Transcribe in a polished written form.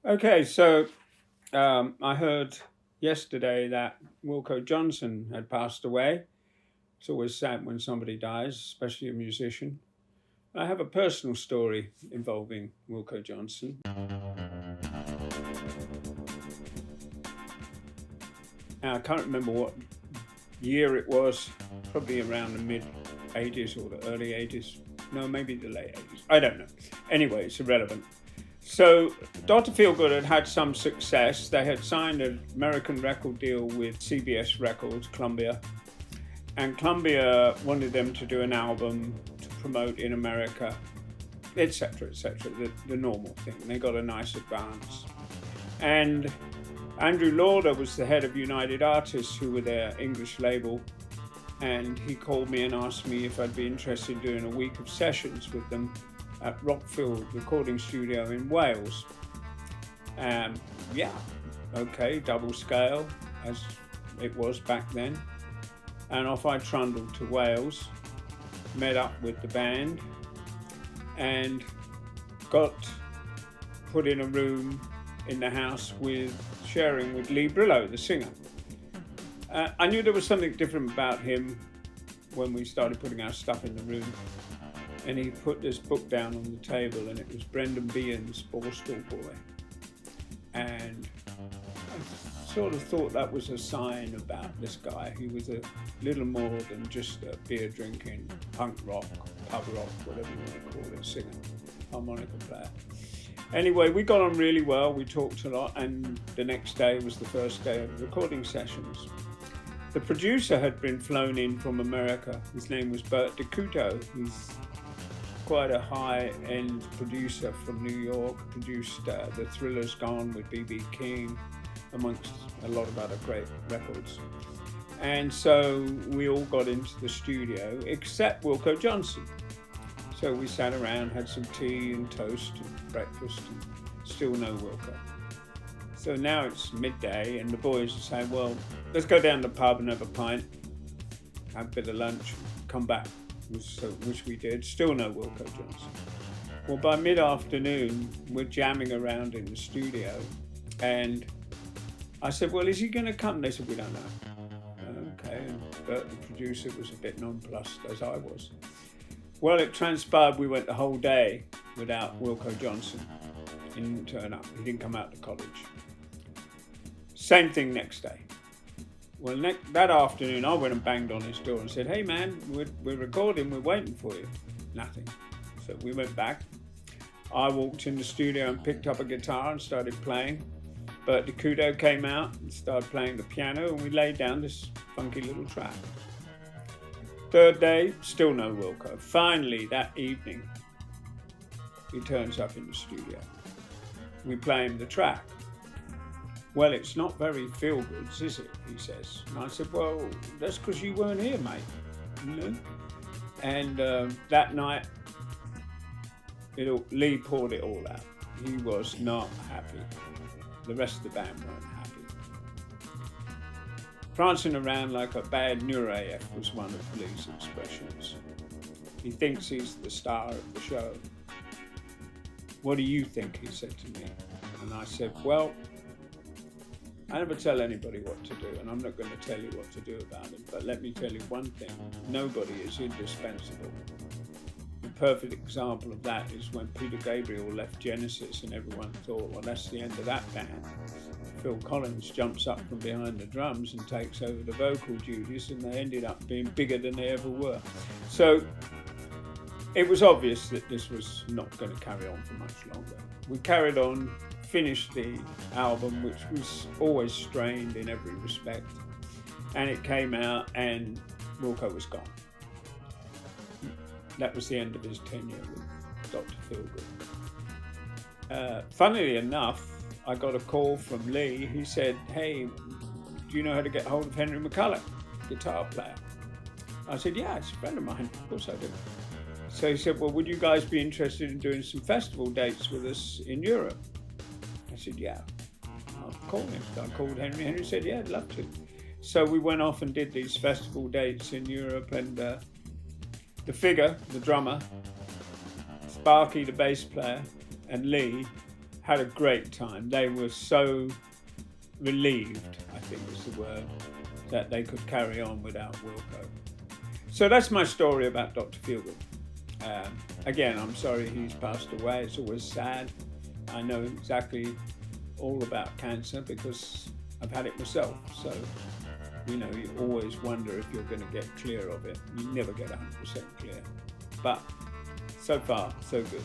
Okay, so I heard yesterday that Wilco Johnson had passed away. It's always sad when somebody dies, especially a musician. I have a personal story involving Wilco Johnson. Now, I can't remember what year it was, probably around the mid 80s or the early 80s. No, maybe the late 80s. I don't know. Anyway, it's irrelevant. So Dr. Feelgood had had some success. They had signed an American record deal with CBS Records, Columbia, and Columbia wanted them to do an album to promote in America, etc., etc., the normal thing. They got a nice advance. And Andrew Lauder was the head of United Artists, who were their English label, and he called me and asked me if I'd be interested in doing a week of sessions with them at Rockfield Recording Studio in Wales. Yeah, okay, double scale as it was back then. And off I trundled to Wales, met up with the band, and got put in a room in the house sharing with Lee Brillo, the singer. I knew there was something different about him when we started putting our stuff in the room. And he put this book down on the table, and it was Brendan Behan's Borstal Boy. And I sort of thought that was a sign about this guy. He was a little more than just a beer drinking, punk rock, pub rock, whatever you want to call it, singer, harmonica player. Anyway, we got on really well. We talked a lot, and the next day was the first day of recording sessions. The producer had been flown in from America. His name was Bert DeCuto. He's quite a high-end producer from New York, produced The Thriller's Gone with B.B. King, amongst a lot of other great records. And so we all got into the studio, except Wilco Johnson. So we sat around, had some tea and toast and breakfast, and still no Wilco. So now it's midday, and the boys are saying, well, let's go down to the pub and have a pint, have a bit of lunch, come back. Which we did. Still no Wilco Johnson. Well, by mid-afternoon, we're jamming around in the studio, and I said, well, is he going to come? They said, we don't know. Okay, and Bert, the producer, was a bit nonplussed, as I was. Well, it transpired we went the whole day without Wilco Johnson. He didn't turn up. He didn't come out to college. Same thing next day. Well, that afternoon, I went and banged on his door and said, hey, man, we're recording, we're waiting for you. Nothing. So we went back. I walked in the studio and picked up a guitar and started playing. Bert DeCuto came out and started playing the piano, and we laid down this funky little track. Third day, still no Wilco. Finally, that evening, he turns up in the studio. We play him the track. Well, it's not very feel-good, is it? He says. And I said, well, that's because you weren't here, mate. You know? And that night, Lee poured it all out. He was not happy. The rest of the band weren't happy. Prancing around like a bad neuraf was one of Lee's expressions. He thinks he's the star of the show. What do you think? He said to me. And I said, well, I never tell anybody what to do, and I'm not going to tell you what to do about it, but let me tell you one thing, nobody is indispensable. The perfect example of that is when Peter Gabriel left Genesis and everyone thought, well, that's the end of that band. Phil Collins jumps up from behind the drums and takes over the vocal duties, and they ended up being bigger than they ever were. So it was obvious that this was not going to carry on for much longer. We carried on, finished the album, which was always strained in every respect, and it came out and Wilco was gone. That was the end of his tenure with Dr. Feelgood. Funnily enough, I got a call from Lee. He said, hey, do you know how to get hold of Henry McCulloch, guitar player? I said, yeah, it's a friend of mine. Of course I do. So he said, well, would you guys be interested in doing some festival dates with us in Europe? I said, yeah, I'll call him. So I called Henry. Henry said, yeah, I'd love to. So we went off and did these festival dates in Europe, and the figure, the drummer, Sparky, the bass player, and Lee had a great time. They were so relieved, I think was the word, that they could carry on without Wilco. So that's my story about Dr. Feelgood. Again, I'm sorry he's passed away. It's always sad. I know exactly all about cancer because I've had it myself. So, you know, you always wonder if you're going to get clear of it. You never get 100% clear. But so far, so good.